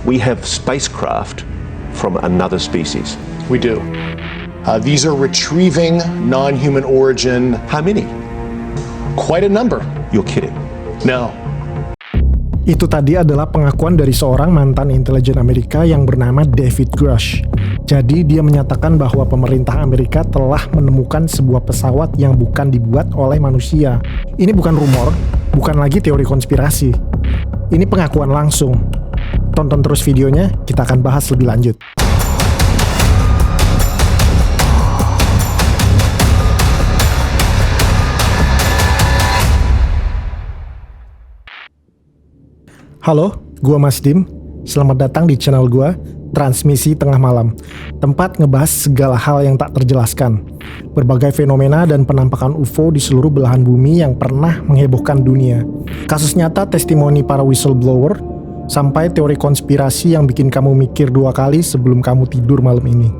we have spacecraft from another species. We do. These are retrieving non-human origin. How many? Quite a number. You're kidding. No. Itu tadi adalah pengakuan dari seorang mantan intelijen Amerika yang bernama David Grush. Jadi dia menyatakan bahwa pemerintah Amerika telah menemukan sebuah pesawat yang bukan dibuat oleh manusia. Ini bukan rumor, bukan lagi teori konspirasi. Ini pengakuan langsung. Tonton terus videonya, kita akan bahas lebih lanjut. Halo, gua Mas Dim. Selamat datang di channel gua, Transmisi Tengah Malam. Tempat ngebahas segala hal yang tak terjelaskan. Berbagai fenomena dan penampakan UFO di seluruh belahan bumi yang pernah menghebohkan dunia. Kasus nyata, testimoni para whistleblower, sampai teori konspirasi yang bikin kamu mikir 2 kali sebelum kamu tidur malam ini.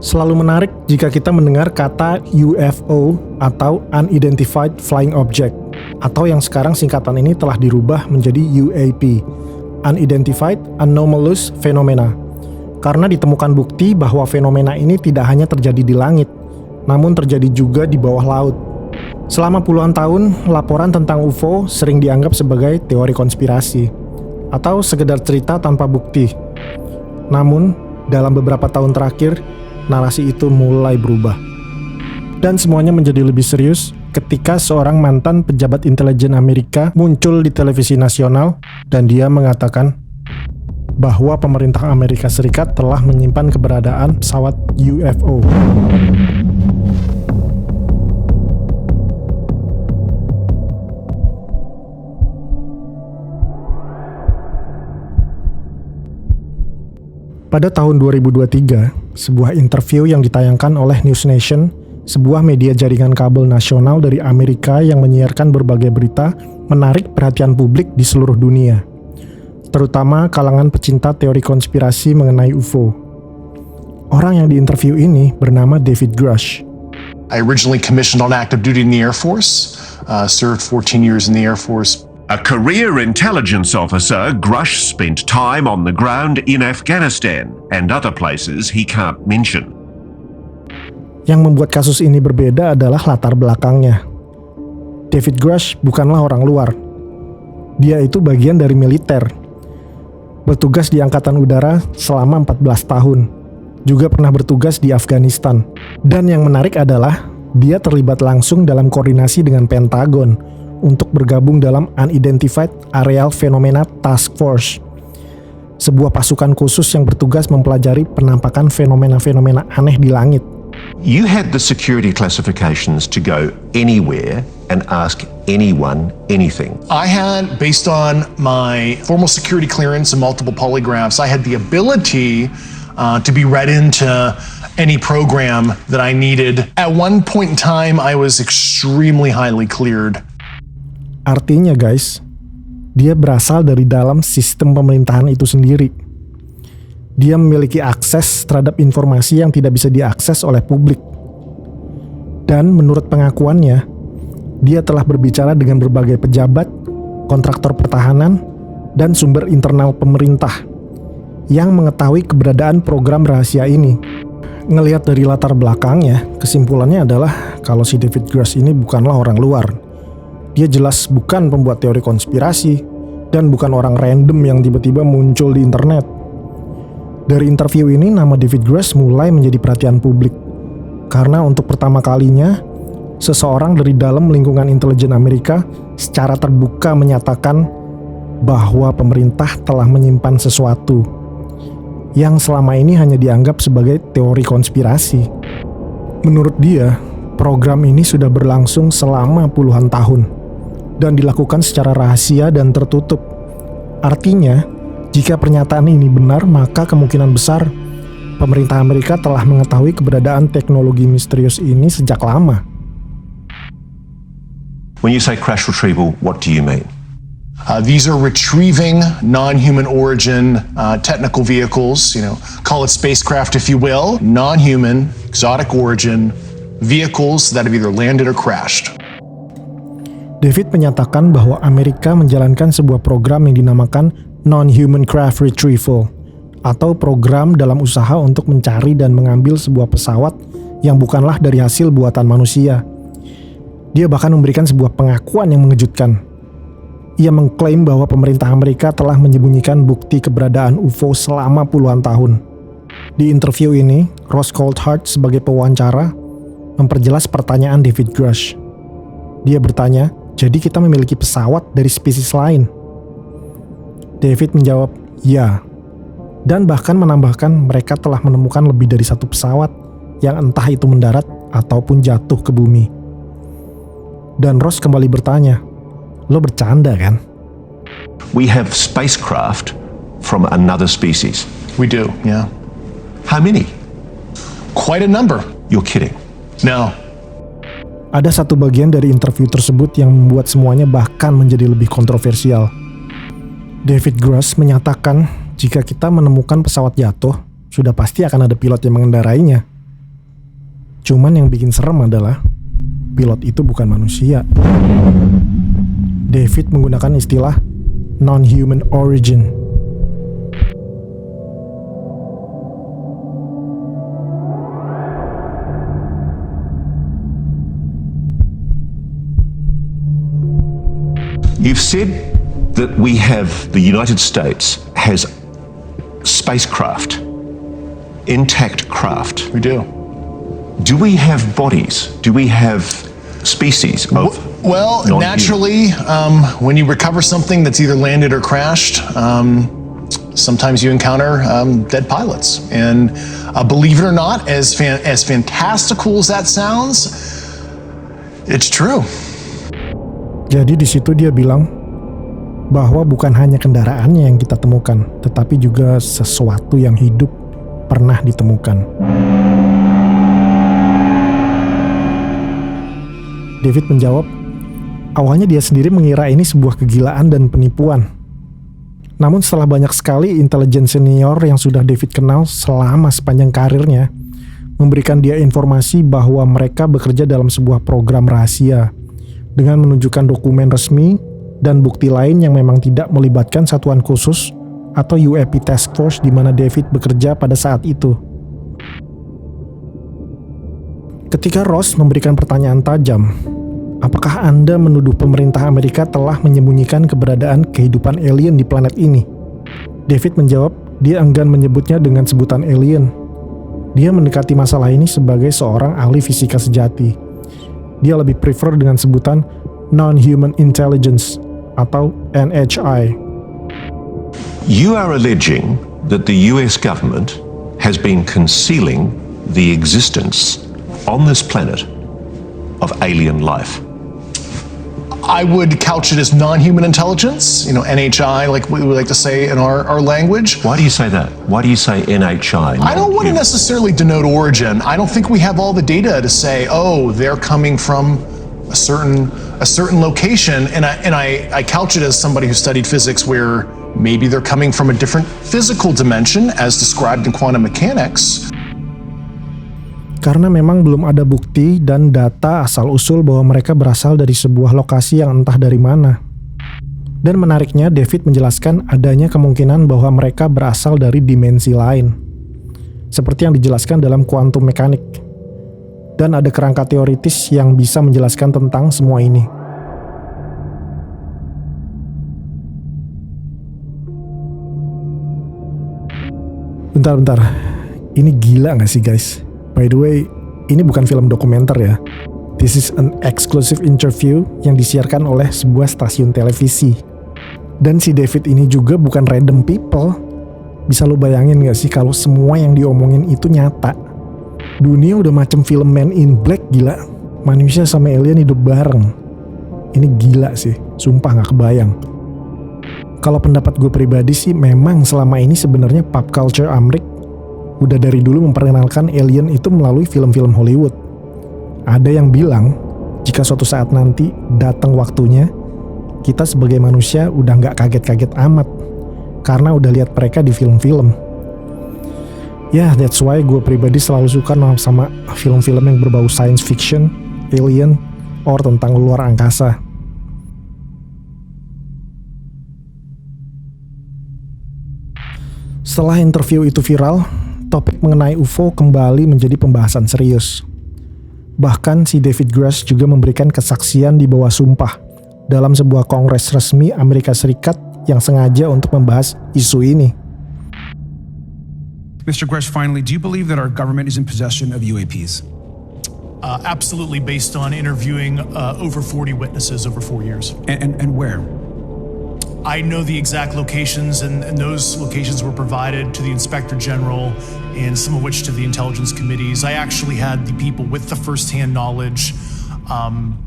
Selalu menarik jika kita mendengar kata UFO atau Unidentified Flying Object, atau yang sekarang singkatan ini telah dirubah menjadi UAP, Unidentified Anomalous Phenomena, karena ditemukan bukti bahwa fenomena ini tidak hanya terjadi di langit, namun terjadi juga di bawah laut. Selama puluhan tahun, laporan tentang UFO sering dianggap sebagai teori konspirasi, atau sekedar cerita tanpa bukti. Namun, dalam beberapa tahun terakhir, narasi itu mulai berubah. Dan semuanya menjadi lebih serius ketika seorang mantan pejabat intelijen Amerika muncul di televisi nasional dan dia mengatakan bahwa pemerintah Amerika Serikat telah menyimpan keberadaan pesawat UFO. Pada tahun 2023, sebuah interview yang ditayangkan oleh News Nation, sebuah media jaringan kabel nasional dari Amerika yang menyiarkan berbagai berita, menarik perhatian publik di seluruh dunia, terutama kalangan pecinta teori konspirasi mengenai UFO. Orang yang diinterview ini bernama David Grush. I originally commissioned on active duty in the Air Force, served 14 years in the Air Force. A career intelligence officer, Grush spent time on the ground in Afghanistan and other places he can't mention. Yang membuat kasus ini berbeda adalah latar belakangnya. David Grush bukanlah orang luar. Dia itu bagian dari militer. Bertugas di Angkatan Udara selama 14 tahun. Juga pernah bertugas di Afghanistan. Dan yang menarik adalah dia terlibat langsung dalam koordinasi dengan Pentagon untuk bergabung dalam Unidentified Aerial Phenomena Task Force, sebuah pasukan khusus yang bertugas mempelajari penampakan fenomena-fenomena aneh di langit. You had the security classifications to go anywhere and ask anyone anything. I had, based on my formal security clearance and multiple polygraphs, I had the ability to be read into any program that I needed. At one point in time, I was extremely highly cleared. Artinya guys, dia berasal dari dalam sistem pemerintahan itu sendiri. Dia memiliki akses terhadap informasi yang tidak bisa diakses oleh publik. Dan menurut pengakuannya, dia telah berbicara dengan berbagai pejabat, kontraktor pertahanan, dan sumber internal pemerintah yang mengetahui keberadaan program rahasia ini. Ngelihat dari latar belakangnya, kesimpulannya adalah kalau si David Grush ini bukanlah orang luar. Dia jelas bukan pembuat teori konspirasi dan bukan orang random yang tiba-tiba muncul di internet. Dari interview ini, nama David Grush mulai menjadi perhatian publik. Karena untuk pertama kalinya, seseorang dari dalam lingkungan intelijen Amerika secara terbuka menyatakan bahwa pemerintah telah menyimpan sesuatu yang selama ini hanya dianggap sebagai teori konspirasi. Menurut dia, program ini sudah berlangsung selama puluhan tahun dan dilakukan secara rahasia dan tertutup. Artinya, jika pernyataan ini benar, maka kemungkinan besar pemerintah Amerika telah mengetahui keberadaan teknologi misterius ini sejak lama. When you say crash retrieval, what do you mean? These are retrieving non-human origin technical vehicles, call it spacecraft if you will, non-human, exotic origin vehicles that have either landed or crashed. David menyatakan bahwa Amerika menjalankan sebuah program yang dinamakan Non-Human Craft Retrieval, atau program dalam usaha untuk mencari dan mengambil sebuah pesawat yang bukanlah dari hasil buatan manusia. Dia bahkan memberikan sebuah pengakuan yang mengejutkan. Ia mengklaim bahwa pemerintah Amerika telah menyembunyikan bukti keberadaan UFO selama puluhan tahun. Di interview ini, Ross Coulthard sebagai pewawancara memperjelas pertanyaan David Grush. Dia bertanya, jadi kita memiliki pesawat dari spesies lain? David menjawab, ya. Dan bahkan menambahkan mereka telah menemukan lebih dari satu pesawat yang entah itu mendarat ataupun jatuh ke bumi. Dan Ross kembali bertanya, lo bercanda kan? We have spacecraft from another species. We do, yeah. How many? Quite a number. You're kidding. No. Ada satu bagian dari interview tersebut yang membuat semuanya bahkan menjadi lebih kontroversial. David Grush menyatakan jika kita menemukan pesawat jatuh, sudah pasti akan ada pilot yang mengendarainya. Cuman yang bikin serem adalah pilot itu bukan manusia. David menggunakan istilah non-human origin. You've said that we have, the United States has spacecraft, intact craft. We do. Do we have bodies? Do we have species of Well, non-human? naturally, when you recover something that's either landed or crashed, sometimes you encounter dead pilots. And believe it or not, as fantastical as that sounds, it's true. Jadi di situ dia bilang bahwa bukan hanya kendaraannya yang kita temukan, tetapi juga sesuatu yang hidup pernah ditemukan. David menjawab, awalnya dia sendiri mengira ini sebuah kegilaan dan penipuan. Namun setelah banyak sekali intelijen senior yang sudah David kenal selama sepanjang karirnya, memberikan dia informasi bahwa mereka bekerja dalam sebuah program rahasia, dengan menunjukkan dokumen resmi dan bukti lain yang memang tidak melibatkan satuan khusus atau UAP Task Force di mana David bekerja pada saat itu. Ketika Ross memberikan pertanyaan tajam, apakah Anda menuduh pemerintah Amerika telah menyembunyikan keberadaan kehidupan alien di planet ini? David menjawab, dia enggan menyebutnya dengan sebutan alien. Dia mendekati masalah ini sebagai seorang ahli fisika sejati. Dia lebih prefer dengan sebutan non-human intelligence atau NHI. You are alleging that the US government has been concealing the existence on this planet of alien life. I would couch it as non-human intelligence, NHI, like we would like to say in our language. Why do you say that? Why do you say NHI? I don't want to non-human? necessarily denote origin. I don't think we have all the data to say, oh, they're coming from a certain location, and I couch it as somebody who studied physics where maybe they're coming from a different physical dimension as described in quantum mechanics. Karena memang belum ada bukti dan data asal-usul bahwa mereka berasal dari sebuah lokasi yang entah dari mana. Dan menariknya, David menjelaskan adanya kemungkinan bahwa mereka berasal dari dimensi lain. Seperti yang dijelaskan dalam quantum mechanics. Dan ada kerangka teoritis yang bisa menjelaskan tentang semua ini. Bentar. Ini gila gak sih guys? By the way, ini bukan film dokumenter ya. This is an exclusive interview yang disiarkan oleh sebuah stasiun televisi. Dan si David ini juga bukan random people. Bisa lo bayangin gak sih kalau semua yang diomongin itu nyata? Dunia udah macam film Man in Black, gila. Manusia sama alien hidup bareng. Ini gila sih, sumpah gak kebayang. Kalau pendapat gue pribadi sih, memang selama ini sebenarnya pop culture Amerika udah dari dulu memperkenalkan alien itu melalui film-film Hollywood. Ada yang bilang, jika suatu saat nanti datang waktunya, kita sebagai manusia udah nggak kaget-kaget amat karena udah lihat mereka di film-film. Ya, that's why gue pribadi selalu suka sama film-film yang berbau science fiction, alien, or tentang luar angkasa. Setelah interview itu viral, topik mengenai UFO kembali menjadi pembahasan serius. Bahkan si David Grush juga memberikan kesaksian di bawah sumpah dalam sebuah kongres resmi Amerika Serikat yang sengaja untuk membahas isu ini. Mr. Grush, finally, do you believe that our government is in possession of UAPs? Absolutely, based on interviewing over 40 witnesses over 4 years. And where? I know the exact locations, and those locations were provided to the Inspector General, and some of which to the intelligence committees. I actually had the people with the first-hand knowledge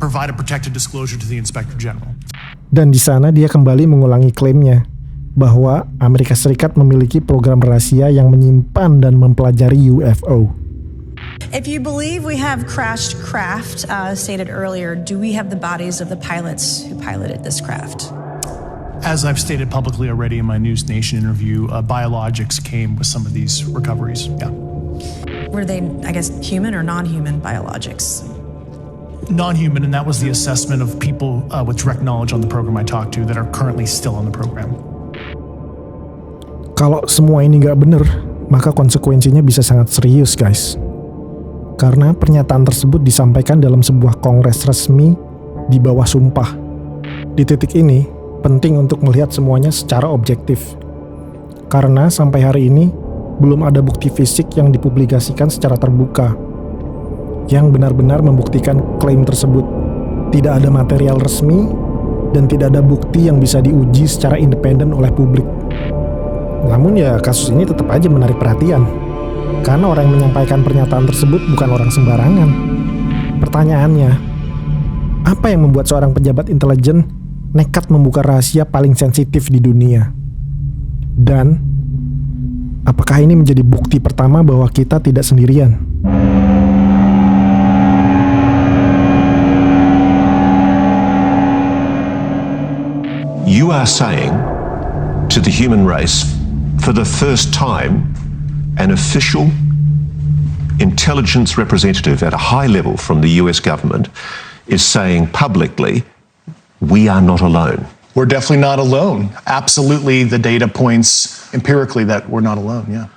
provide a protected disclosure to the Inspector General. Dan di sana dia kembali mengulangi klaimnya bahwa Amerika Serikat memiliki program rahasia yang menyimpan dan mempelajari UFO. If you believe we have crashed craft, stated earlier, do we have the bodies of the pilots who piloted this craft? As I've stated publicly already in my News Nation interview, biologics came with some of these recoveries. Yeah. Were they, I guess, human or non-human biologics? Non-human, and that was the assessment of people with direct knowledge on the program I talked to that are currently still on the program. Kalau semua ini nggak bener, maka konsekuensinya bisa sangat serius, guys. Karena pernyataan tersebut disampaikan dalam sebuah kongres resmi di bawah sumpah. Di titik ini, penting untuk melihat semuanya secara objektif. Karena sampai hari ini, belum ada bukti fisik yang dipublikasikan secara terbuka yang benar-benar membuktikan klaim tersebut. Tidak ada material resmi dan tidak ada bukti yang bisa diuji secara independen oleh publik. Namun ya kasus ini tetap aja menarik perhatian karena orang yang menyampaikan pernyataan tersebut bukan orang sembarangan. Pertanyaannya, apa yang membuat seorang pejabat intelijen nekat membuka rahasia paling sensitif di dunia? Dan apakah ini menjadi bukti pertama bahwa kita tidak sendirian? You are saying to the human race, for the first time, an official intelligence representative at a high level from the US government is saying publicly, we are not alone. We're definitely not alone. Absolutely, the data points empirically that we're not alone, yeah.